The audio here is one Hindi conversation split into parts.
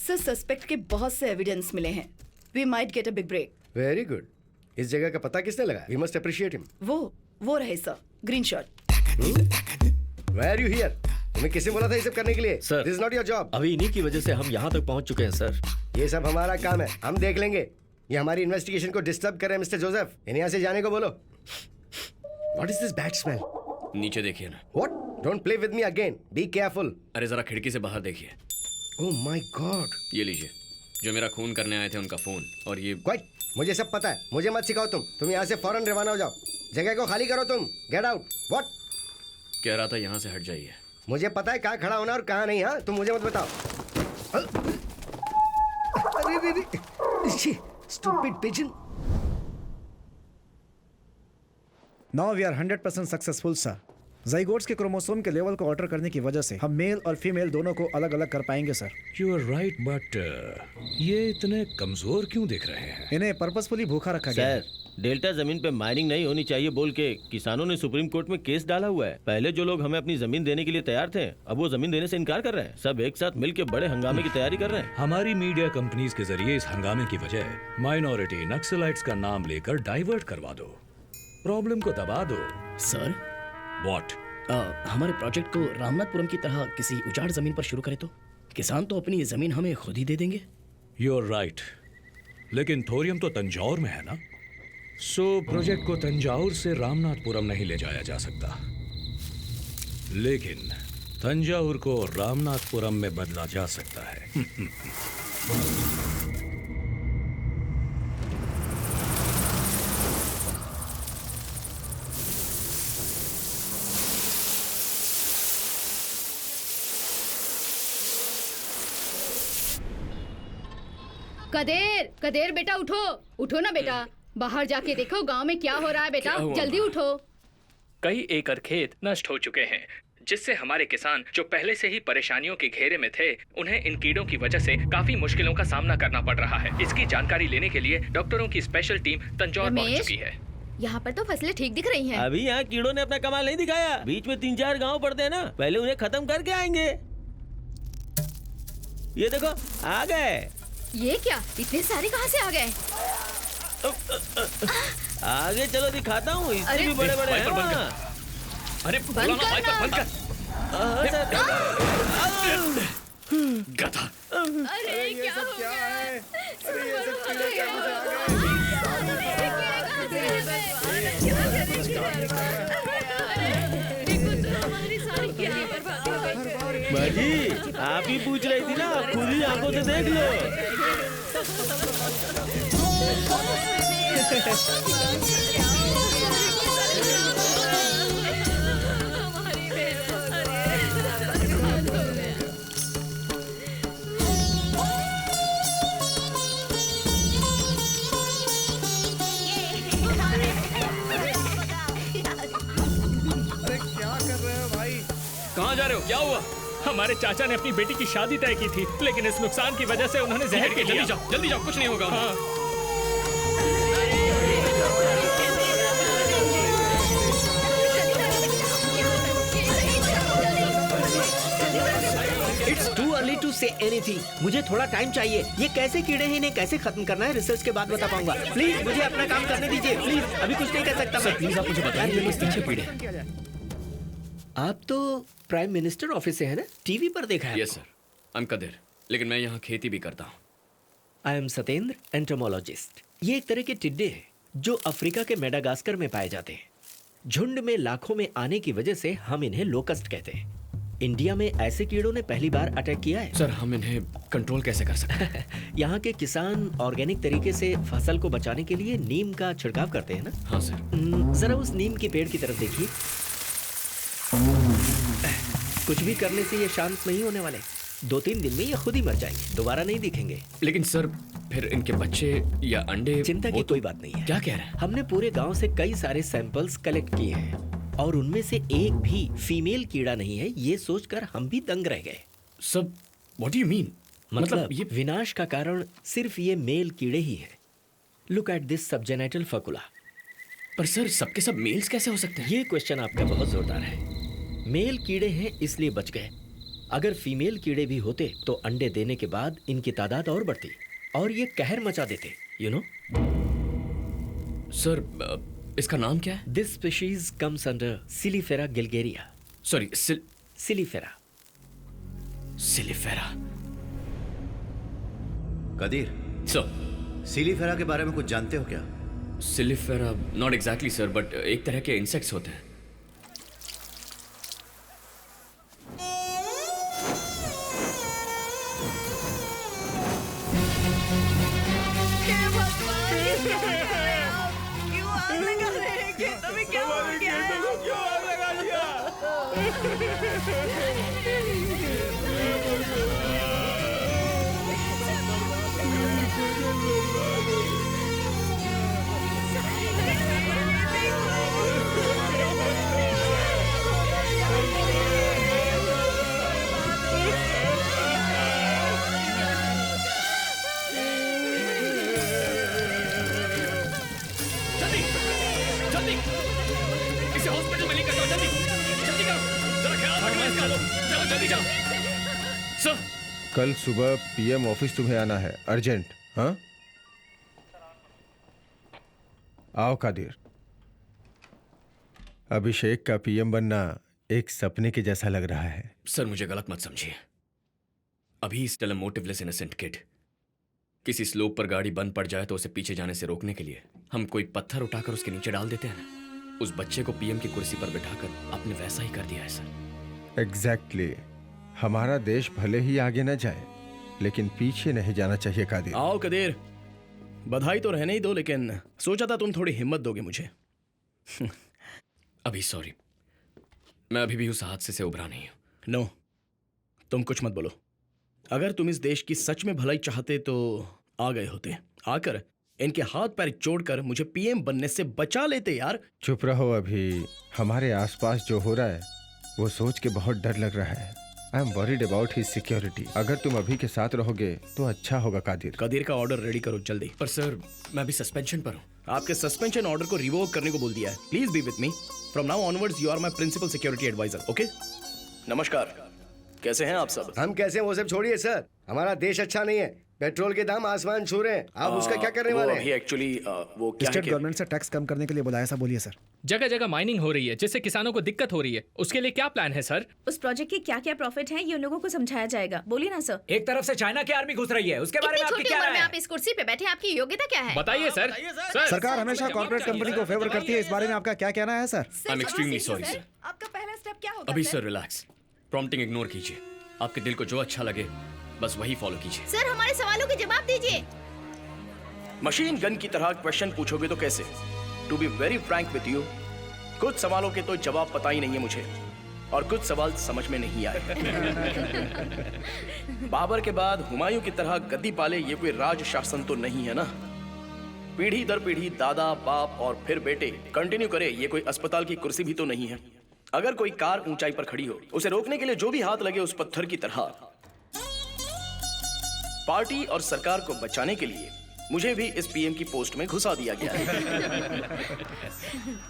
सर सस्पेक्ट के बहुत से एविडेंस मिले हैं. We might get a big break. Very good. इस जगह का पता किसने लगा? We must appreciate him. वो रहे sir, green shirt. Why are you here? तुम्हें किसने बोला था ये सब करने के लिए? Sir, This is not your job. अभी इन्हीं की वजह से हम यहाँ तक पहुँच चुके हैं सर. ये सब हमारा काम है, हम देख लेंगे. ये हमारी इन्वेस्टिगेशन को डिस्टर्ब कर रहे हैं मिस्टर जोसेफ. इन्हें यहाँ से जाने को बोलो. What is this bad smell? नीचे देखिए ना. What? Don't play with me again. Be careful. अरे जरा खिड़की से बाहर देखिए. Oh my God. ये लीजिए. जो मेरा खून करने आए थे उनका फोन. और ये Quiet. मुझे सब पता है. मुझे मत सिखाओ तुम यहाँ से फौरन रवाना हो जाओ. जगह को खाली करो तुम. Get out. What? कह रहा था यहाँ से हट जाइए. मुझे पता है कहाँ खड़ा होना और कहाँ नहीं. हाँ, तुम मुझे मत बताओ. अरे stupid pigeon. Now we are 100% successful, sir. ज़ाइगोट्स के क्रोमोसोम के लेवल को ऑल्टर करने की वजह से हम मेल और फीमेल दोनों को अलग अलग कर पाएंगे sir. You are right, but ये इतने कमजोर क्यों दिख रहे हैं? इन्हें पर्पसफुली भूखा रखा गया है. सर, डेल्टा जमीन पे माइनिंग नहीं होनी चाहिए बोल के किसानों ने सुप्रीम कोर्ट में केस डाला हुआ है. पहले जो लोग हमें अपनी जमीन देने के लिए तैयार थे, अब वो जमीन देने से इनकार कर रहे हैं. सब एक साथ मिलकर बड़े हंगामे की तैयारी कर रहे हैं. हमारी मीडिया कंपनीज के जरिए इस हंगामे की वजह माइनॉरिटी नक्सलाइट्स का नाम लेकर डाइवर्ट करवा दो. प्रॉब्लम को दबा दो. Sir, what? हमारे प्रोजेक्ट को रामनाथपुरम की तरह किसी उजाड़ जमीन पर शुरू करें तो किसान तो अपनी जमीन हमें खुद ही दे देंगे. यू आर राइट, लेकिन थोरियम तो तंजौर में है ना. सो प्रोजेक्ट को तंजौर से रामनाथपुरम नहीं ले जाया जा सकता, लेकिन तंजौर को रामनाथपुरम में बदला जा सकता है. कदेर बेटा उठो ना बेटा. बाहर जाके देखो गांव में क्या हो रहा है बेटा. जल्दी उठो. कई एकड़ खेत नष्ट हो चुके हैं, जिससे हमारे किसान जो पहले से ही परेशानियों के घेरे में थे, उन्हें इन कीड़ों की वजह से काफी मुश्किलों का सामना करना पड़ रहा है. इसकी जानकारी लेने के लिए डॉक्टरों की स्पेशल टीम तंजौर पहुंच चुकी है. यहाँ पर तो फसलें ठीक दिख रही हैं. अभी यहाँ कीड़ों ने अपना कमाल नहीं दिखाया. बीच में 3-4 गाँव पड़ते हैं ना, पहले उन्हें खत्म करके आएंगे. ये देखो आ गए. ये क्या, इतने सारे कहाँ से आ गए? आगे चलो दिखाता हूँ. इससे भी बड़े बड़े हैं वहाँ. अरे बंद कर. गधा. अरे क्या हो गया? अरे ये सब कीड़े कहाँ से आ गए? बाजी, आप ही पूछ रही थी ना, खुली आंखों से देख लो. कहाँ जा रहे हो? क्या हुआ? हमारे चाचा ने अपनी बेटी की शादी तय की थी, लेकिन इस नुकसान की वजह से उन्होंने जहर के लिया. जल्दी जाओ, कुछ नहीं होगा. हाँ. It's too early to say anything. मुझे थोड़ा टाइम चाहिए. ये कैसे कीड़े हैं, इन्हें कैसे खत्म करना है, रिसर्च के बाद बता पाऊंगा. प्लीज मुझे अपना काम करने दीजिए. प्लीज, अभी कुछ नहीं कर सकता. सर प्लीज आप मुझे बताइए ये पीछे कीड़े. आप तो प्राइम मिनिस्टर ऑफिस से है ना? टीवी पर देखा है. Yes sir, I am Kadir, लेकिन मैं यहाँ खेती भी करता हूँ. I am Satendra, entomologist. ये एक तरह के टिड्डे हैं जो अफ्रीका के मेडागास्कर में पाए जाते हैं. झुंड में लाखों में आने की वजह से हम इन्हें लोकस्ट कहते हैं. इंडिया में ऐसे कीड़ों ने पहली बार अटैक किया है. सर हम इन्हें कंट्रोल कैसे कर सकते हैं? यहाँ के किसान ऑर्गेनिक तरीके से फसल को बचाने के लिए नीम का छिड़काव करते हैं ना? हाँ सर. जरा उस नीम के पेड़ की तरफ देखिए. कुछ भी करने से ये शांत नहीं होने वाले. 2-3 दिन में ये खुद ही मर जाएंगे, दोबारा नहीं दिखेंगे. लेकिन सर फिर इनके बच्चे या अंडे? चिंता की कोई बात नहीं है. क्या कह रहे हैं? हमने पूरे गांव से कई सारे सैंपल्स कलेक्ट किए हैं और उनमें से एक भी फीमेल कीड़ा नहीं है. ये सोचकर हम भी दंग रह गए. सब व्हाट डू यू मीन? मतलब ये विनाश का कारण सिर्फ ये मेल कीड़े ही है. लुक एट दिस सबजेनिटल फकुला. पर सर सबके सब मेल्स कैसे हो सकते हैं? ये क्वेश्चन आपका बहुत जोरदार है. मेल कीड़े हैं इसलिए बच गए, अगर फीमेल कीड़े भी होते तो अंडे देने के बाद इनकी तादाद और बढ़ती और ये कहर मचा देते, यू नो। सर इसका नाम क्या है? दिस स्पीशीज कम्स अंडर सिलिफेरा गिलगेरिया। सॉरी सिलिफेरा। सिलिफेरा। कदीर, सर सिलिफेरा के बारे में कुछ जानते हो क्या? सिलिफेरा नॉट एग्जैक्टली सर, बट एक तरह के इंसेक्ट्स होते हैं। इसे हॉस्पिटल में लेकर जाओ, जल्दी जल्दी करो, जरा ख्याल रखना इसका। चलो जल्दी जाओ। सर कल सुबह पीएम ऑफिस तुम्हें आना है, अर्जेंट। हाँ, आओ कादिर। अभिषेक का पीएम बनना एक सपने के जैसा लग रहा है। सर मुझे गलत मत समझिए, अभी स्टिल अ मोटिवलेस इनोसेंट किड। किसी स्लोप पर गाड़ी बंद पड़ जाए तो उसे पीछे जाने से रोकने के लिए हम कोई पत्थर उठाकर उसके नीचे डाल देते हैं ना। उस बच्चे को पीएम की कुर्सी पर बिठाकर आपने वैसा ही कर दिया है सर। एग्जैक्टली। हमारा देश भले ही आगे न जाए लेकिन पीछे नहीं जाना चाहिए कादिर। आओ कदीर, बधाई तो रहने ही दो, लेकिन सोचा था तुम थोड़ी हिम्मत दोगे मुझे। अभी सॉरी, मैं अभी भी उस हादसे से उभरा नहीं हूं। नो, तुम कुछ मत बोलो। अगर तुम इस देश की सच में भलाई चाहते तो आ गए होते, आकर इनके हाथ पैर जोड़कर मुझे पीएम बनने से बचा लेते यार। चुप रहो। अभी हमारे आसपास जो हो रहा है वो सोच के बहुत डर लग रहा है। I am worried about his security. अगर तुम अभी के साथ रहोगे तो अच्छा होगा कादिर। कदीर का ऑर्डर रेडी करो जल्दी। पर सर मैं अभी सस्पेंशन पर हूँ। आपके सस्पेंशन ऑर्डर को रिवोक करने को बोल दिया है। Please be with me. From now onwards you are my principal security adviser. Okay, नमस्कार, कैसे हैं आप सब? हम कैसे हैं वो सब छोड़िए सर। हमारा देश अच्छा नहीं है, पेट्रोल के दाम आसमान छू रहे हैं। आप उसका क्या करने वाले हैं? अभी एक्चुअली वो क्या है स्टेट कि गवर्नमेंट से टैक्स कम करने के लिए बुलाया, ऐसा बोलिए सर। जगह जगह माइनिंग हो रही है जिससे किसानों को दिक्कत हो रही है, उसके लिए क्या प्लान है सर? उस प्रोजेक्ट के क्या क्या प्रॉफिट हैं ये उन लोगों को समझाया जाएगा। बोलिए ना सर। एक तरफ से चाइना की आर्मी घुस रही है, उसके बारे में आपकी क्या राय है? आप इस कुर्सी पे बैठे, आपकी योग्यता क्या है? बताइए सर। सरकार हमेशा कॉर्पोरेट कंपनी को फेवर करती है, इस बारे में आपका क्या कहना है sir? I am extremely sorry sir. आपका पहला स्टेप क्या होगा? अभी सर रिलैक्स, प्रॉम्प्टिंग इग्नोर कीजिए। आपके दिल को जो अच्छा लगे बस वही फॉलो कीजिए। सर हमारे सवालों के जवाब दीजिए। मशीन गन की तरह क्वेश्चन पूछोगे तो कैसे? To be very frank with you, कुछ सवालों के तो जवाब पता ही नहीं है मुझे, और कुछ सवाल समझ में नहीं आए। बाबर के बाद हुमायूं की तरह गद्दी पाले ये कोई राज शासन तो नहीं है ना। पीढ़ी दर पीढ़ी दादा बाप और फिर बेटे कंटिन्यू करे, ये कोई अस्पताल की कुर्सी भी तो नहीं है। अगर कोई कार ऊंचाई पर खड़ी हो, उसे रोकने के लिए जो भी हाथ लगे उस पत्थर की तरह। पार्टी और सरकार को बचाने के लिए मुझे भी इस पीएम की पोस्ट में घुसा दिया गया है।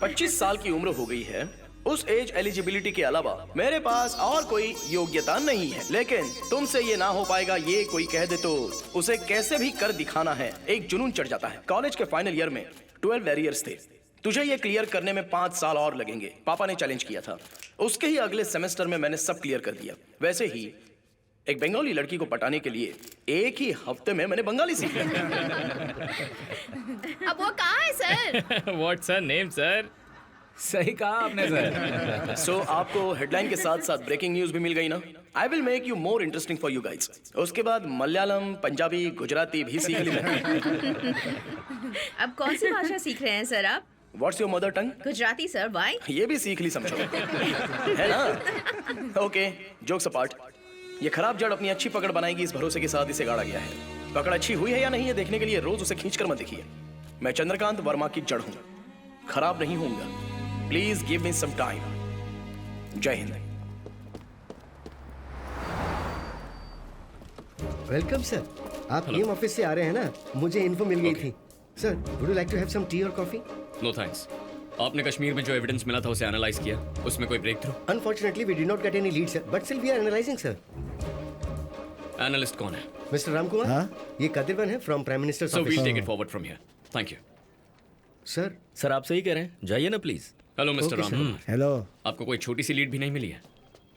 25 साल की उम्र हो गई है। उस एज एलिजिबिलिटी के अलावा मेरे पास और कोई योग्यता नहीं है, लेकिन तुमसे ये ना हो पाएगा ये कोई कह दे तो उसे कैसे भी कर दिखाना है। एक जुनून चढ़ जाता है। कॉलेज के फाइनल ईयर में 12 बैरियर्स थे, तुझे ये क्लियर करने में 5 साल और लगेंगे। पापा ने चैलेंज किया था। उसके ही अगले सेमेस्टर में मैंने सब क्लियर कर दिया। वैसे ही एक बंगाली लड़की को पटाने के लिए एक ही हफ्ते में मैंने बंगाली सीख लिया। अब वो कहाँ है sir? What's her name sir? सही कहा आपने सर। सो आपको हेडलाइन के साथ साथ ब्रेकिंग न्यूज भी मिल गई ना। I will make you more interesting for you guys. उसके बाद मलयालम, पंजाबी, गुजराती भी सीख ली मैंने। अब कौन सी भाषा सीख रहे हैं सर आप? What's your mother tongue? Gujarati sir. Why? ये भी सीख ली समझो, है ना? ओके, जोक्स अपार्ट, ये खराब जड़ अपनी अच्छी पकड़ बनाएगी इस भरोसे के साथ इसे गाड़ा गया है। पकड़ अच्छी हुई है या नहीं है देखने के लिए रोज उसे खींच कर मत देखिए। मैं चंद्रकांत वर्मा की जड़ हूं, खराब नहीं होऊंगा। Please give me some time. Jai Hind. Welcome sir. आप पीएम ऑफिस से आ रहे हैं ना? मुझे इन्फो मिल गई थी। Sir, would you like to have some tea और कॉफी? नो थैंक्स, आपने कश्मीर में जो एविडेंस मिला था उसे एनालाइज किया, उसमें कोई breakthrough? Unfortunately we did not get any lead sir, but still we are analysing sir. Analyst कौन है? मिस्टर राम कुमार। ये कदिरवन है from prime minister so we'll take it forward from here. Thank you sir. Sir आप सही कह रहे हैं, जाइए ना please. Hello mister Ram Kumar. Hello. आपको कोई छोटी सी लीड भी नहीं मिली है?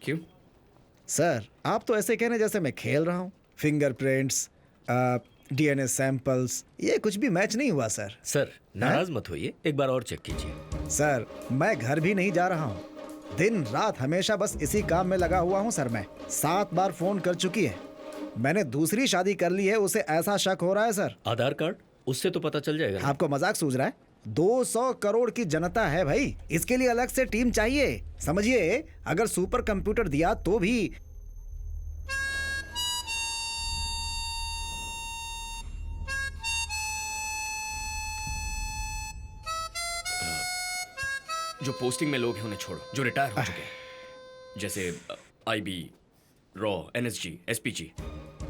क्यों? सर आप तो ऐसे कह रहे हैं जैसे मैं खेल रहा हूँ। फिंगरप्रिंट्स, डीएनए सैंपल्स, ये कुछ भी मैच नहीं हुआ सर। सर नाराज मत होइए, एक बार और चेक कीजिए। सर मैं घर भी नहीं जा रहा हूँ, दिन रात हमेशा बस इसी काम में लगा हुआ हूँ सर। मैं 7 बार फोन कर चुकी है। मैंने दूसरी शादी कर ली है, उसे ऐसा शक हो रहा है सर। आधार कार्ड, उससे तो पता चल जाएगा। आपको मजाक सूझ रहा है? 200 करोड़ की जनता है भाई, इसके लिए अलग से टीम चाहिए। समझिए, अगर सुपर कंप्यूटर दिया तो भी। जो पोस्टिंग में लोग हैं उन्हें छोड़ो, जो रिटायर हो चुके हैं, जैसे आईबी, रॉ, एनएसजी, एसपीजी,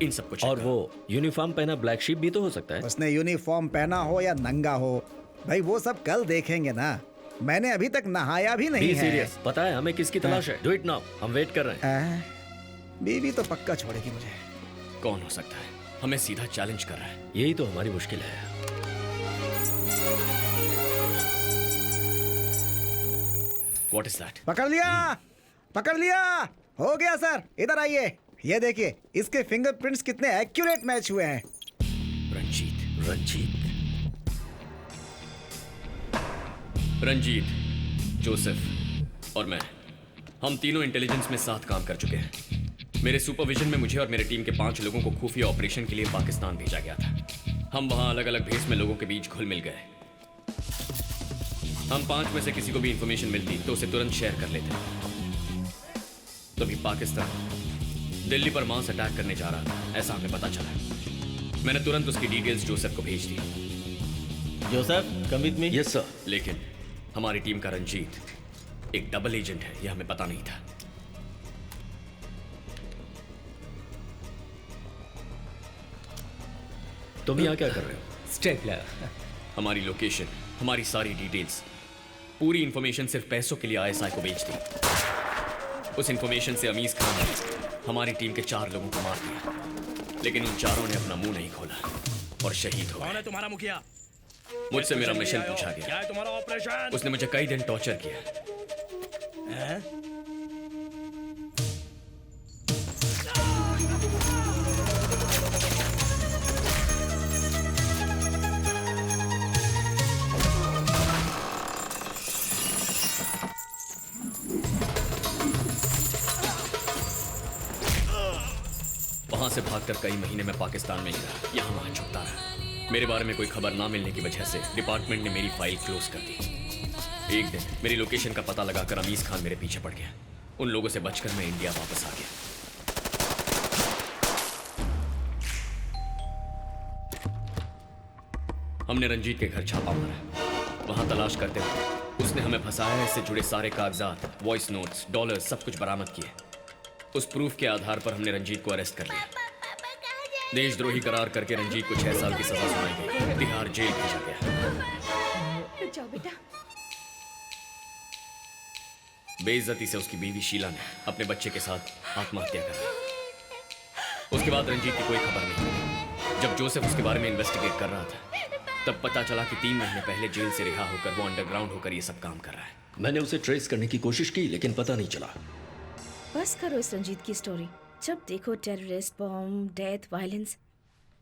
इन सबको चेक और करो। वो यूनिफॉर्म पहना ब्लैक शीप भी तो हो सकता है। उसने यूनिफॉर्म पहना हो या नंगा हो, भाई वो सब कल देखेंगे ना। मैंने अभी तक नहाया भी नहीं बी है। सीरियस, पता है हमें किसकी तलाश है? डू इट नाउ, हम वेट कर रहे हैं। बीवी तो पक्का छोड़ेगी मुझे। कौन हो सकता है? हमें सीधा चैलेंज कर रहा है। यही तो हमारी मुश्किल है। What is that? पकड़ लिया, पकड़ लिया। हो गया सर, इधर आइए। ये देखिए, इसके फिंगरप्रिंट्स कितने एक्यूरेट मैच हुए हैं। रंजीत, जोसेफ और मैं, हम तीनों इंटेलिजेंस में साथ काम कर चुके हैं। मेरे सुपरविजन में मुझे और मेरे टीम के 5 लोगों को खुफिया ऑपरेशन के लिए पाकिस्तान भेजा गया था। हम वहां अलग अलग भेस में लोगों के बीच घुल मिल गए। हम 5 में से किसी को भी इंफॉर्मेशन मिलती तो उसे तुरंत शेयर कर लेते। तभी पाकिस्तान दिल्ली पर मास अटैक करने जा रहा था, ऐसा हमें पता चला। मैंने तुरंत उसकी डिटेल्स जोसेफ को भेज दी। Joseph, come with me. Yes sir. लेकिन हमारी टीम का रंजीत एक डबल एजेंट है, यह हमें पता नहीं था। तुम यहाँ क्या कर रहे हो? स्टेपलर। हमारी लोकेशन, हमारी सारी डिटेल्स, पूरी इंफॉर्मेशन सिर्फ पैसों के लिए आईएसआई को बेच दी। उस इंफॉर्मेशन से अमीज खान ने हमारी टीम के 4 लोगों को मार दिया, लेकिन उन चारों ने अपना मुंह नहीं खोला और शहीद हो गए। कौन है तुम्हारा मुखिया? मुझसे मेरा मिशन पूछा क्या गया। है तुम्हारा ऑपरेशन? उसने मुझे कई दिन टॉर्चर किया। हैं? वहां से भागकर कई महीने में पाकिस्तान में ही रहा, यहाँ वहां छुपता रहा। मेरे बारे में कोई खबर ना मिलने की वजह से डिपार्टमेंट ने मेरी फाइल क्लोज कर दी। एक दिन मेरी लोकेशन का पता लगाकर अमीज खान मेरे पीछे पड़ गया। उन लोगों से बचकर मैं इंडिया वापस आ गया। हमने रंजीत के घर छापा मारा। वहां तलाश करते हुए उसने हमें फंसाया। इससे जुड़े सारे कागजात, वॉइस नोट्स, डॉलर्स सब कुछ बरामद किए। उस प्रूफ के आधार पर हमने रंजीत को अरेस्ट कर लिया। देशद्रोही करार करके रंजीत को 6 साल की सजा सुनाई गई। तिहाड़ जेल भेजा गया। जाओ बेटा। बेइज्जती से उसकी बीवी शीला ने अपने बच्चे के साथ आत्महत्या कर ली। उसके बाद रंजीत की कोई खबर नहीं मिली। जब जोसेफ उसके बारे में इन्वेस्टिगेट कर रहा था, तब पता चला कि 3 महीने पहले जेल से रिहा होकर वो अंडरग्राउंड होकर ये सब काम कर रहा है। मैंने उसे ट्रेस करने की कोशिश की, लेकिन पता नहीं चला। बस करो इस रंजीत की स्टोरी। जब देखो टेररिस्ट, बॉम्ब, डेथ, वायलेंस।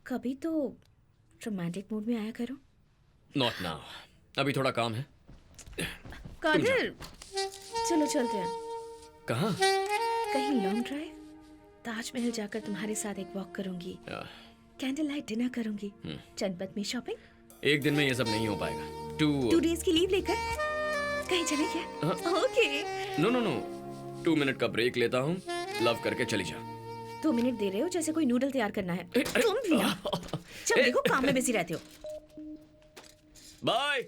कभी तो रोमांटिक मूड में आया करो। नॉट नाउ, अभी थोड़ा काम है। कादिर, चलो चलते हैं। कहाँ? कहीं लॉन्ग ड्राइव। ताजमहल जाकर तुम्हारे साथ एक वॉक करूंगी, कैंडल लाइट डिनर करूंगी, जनपद में शॉपिंग। एक दिन में ये सब नहीं हो पाएगा। 2 डेज की लीव लेकर कहीं चले क्या? Okay. No no no, 2 minute का ब्रेक लेता हूँ। लव करके चली जा। 2 मिनट दे रहे हो जैसे कोई नूडल तैयार करना है। तुम भी ना। जब देखो काम में बिजी रहते हो। बाय।